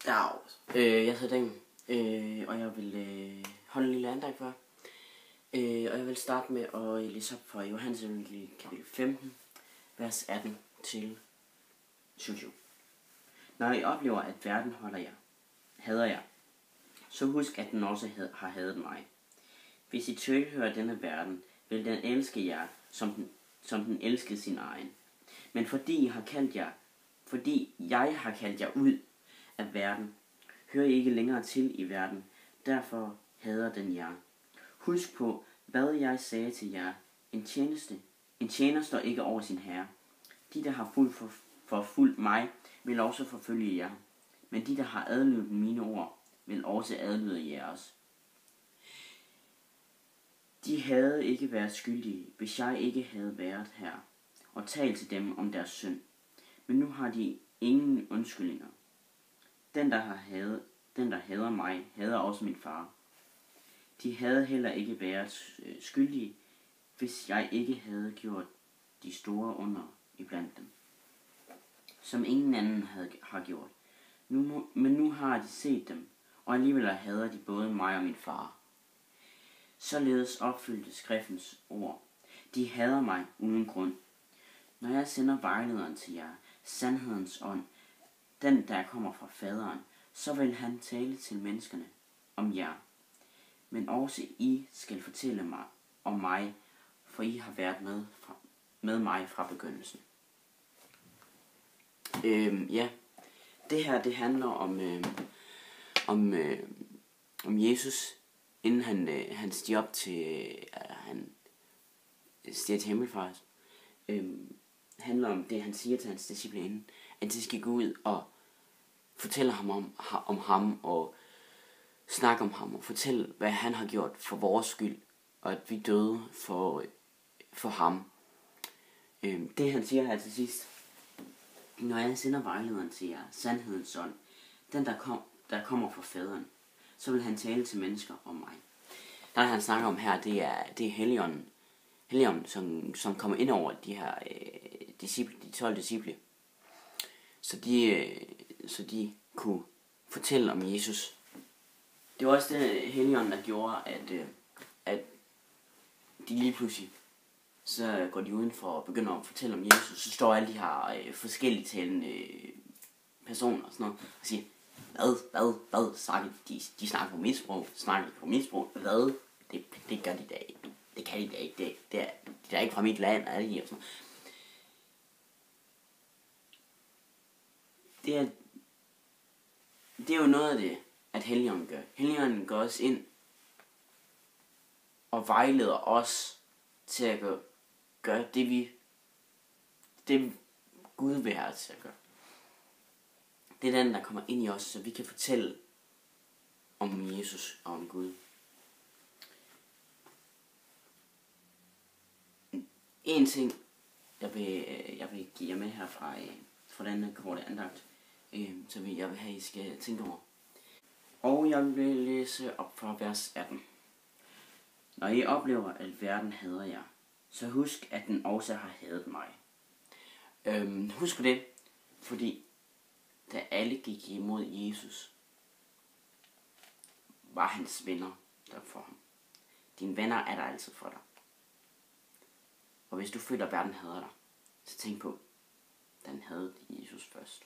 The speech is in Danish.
Dags. Jeg hedder Dan, og jeg vil holde en lille andagt for. Og jeg vil starte med at læse op fra Johannes evangeliet kapitel 15, vers 18 til 27. Når I oplever, at verden hader jer, så husk, at den også har hadet mig. Hvis I tilhører denne verden, vil den elske jer, som den elskede sin egen. Men fordi jeg har kaldt jer ud af verden, hører I ikke længere til i verden, derfor hader den jer. Husk på, hvad jeg sagde til jer. En tjener står ikke over sin herre. De, der har forfulgt mig, vil også forfølge jer. Men de, der har adlydt mine ord, vil også adlyde jeres. De havde ikke været skyldige, hvis jeg ikke havde været her og talt til dem om deres synd. Men nu har de ingen undskyldninger. Den, der hader mig, hader også min far. De havde heller ikke været skyldige, hvis jeg ikke havde gjort de store under iblandt dem, som ingen anden har gjort. Men nu har de set dem, og alligevel hader de både mig og min far. Således opfyldte skriftens ord. De hader mig uden grund. Når jeg sender vejlederen til jer, sandhedens ånd, den der kommer fra faderen, så vil han tale til menneskene om jer. Men også I skal fortælle mig om mig, for I har været med mig fra begyndelsen. Det her det handler om Jesus, inden han stiger op til han stiger til himmelfart. Handler om det han siger til hans disciple inden, at de skal gå ud og fortælle ham om ham og snakke om ham og fortælle hvad han har gjort for vores skyld, og at vi døde for ham. Det han siger her til sidst: når jeg sender vejlederen til jer, sandhedens ånd, den der kommer fra faderen, så vil han tale til mennesker om mig. Der han snakker om her, det er Helligånden, som kommer ind over de her de 12 disciple, så de kunne fortælle om Jesus. Det var også det Helligånden, der gjorde, at de lige pludselig, så går de udenfor og begynder at fortælle om Jesus. Så står alle de her forskellige talende personer og sådan noget og siger, hvad snakker de snakker på mit sprog, hvad? Det gør de da ikke. Det kan de da ikke. Det er ikke fra mit land, er det og sådan noget. Det er jo noget af det, at Helligånden gør. Helligånden går os ind og vejleder os til at gøre det Gud vil have til at gøre. Det er den, der kommer ind i os, så vi kan fortælle om Jesus og om Gud. En ting, jeg vil give jer med her fra denne korte andagt, så jeg vil have, I skal tænke over. Og jeg vil læse op fra vers 18. Når I oplever, at verden hader jer, så husk, at den også har hadet mig. Husk på det, fordi da alle gik imod Jesus, var hans venner der for ham. Dine venner er der altid for dig. Og hvis du føler, at verden hader dig, så tænk på, at den havde Jesus først.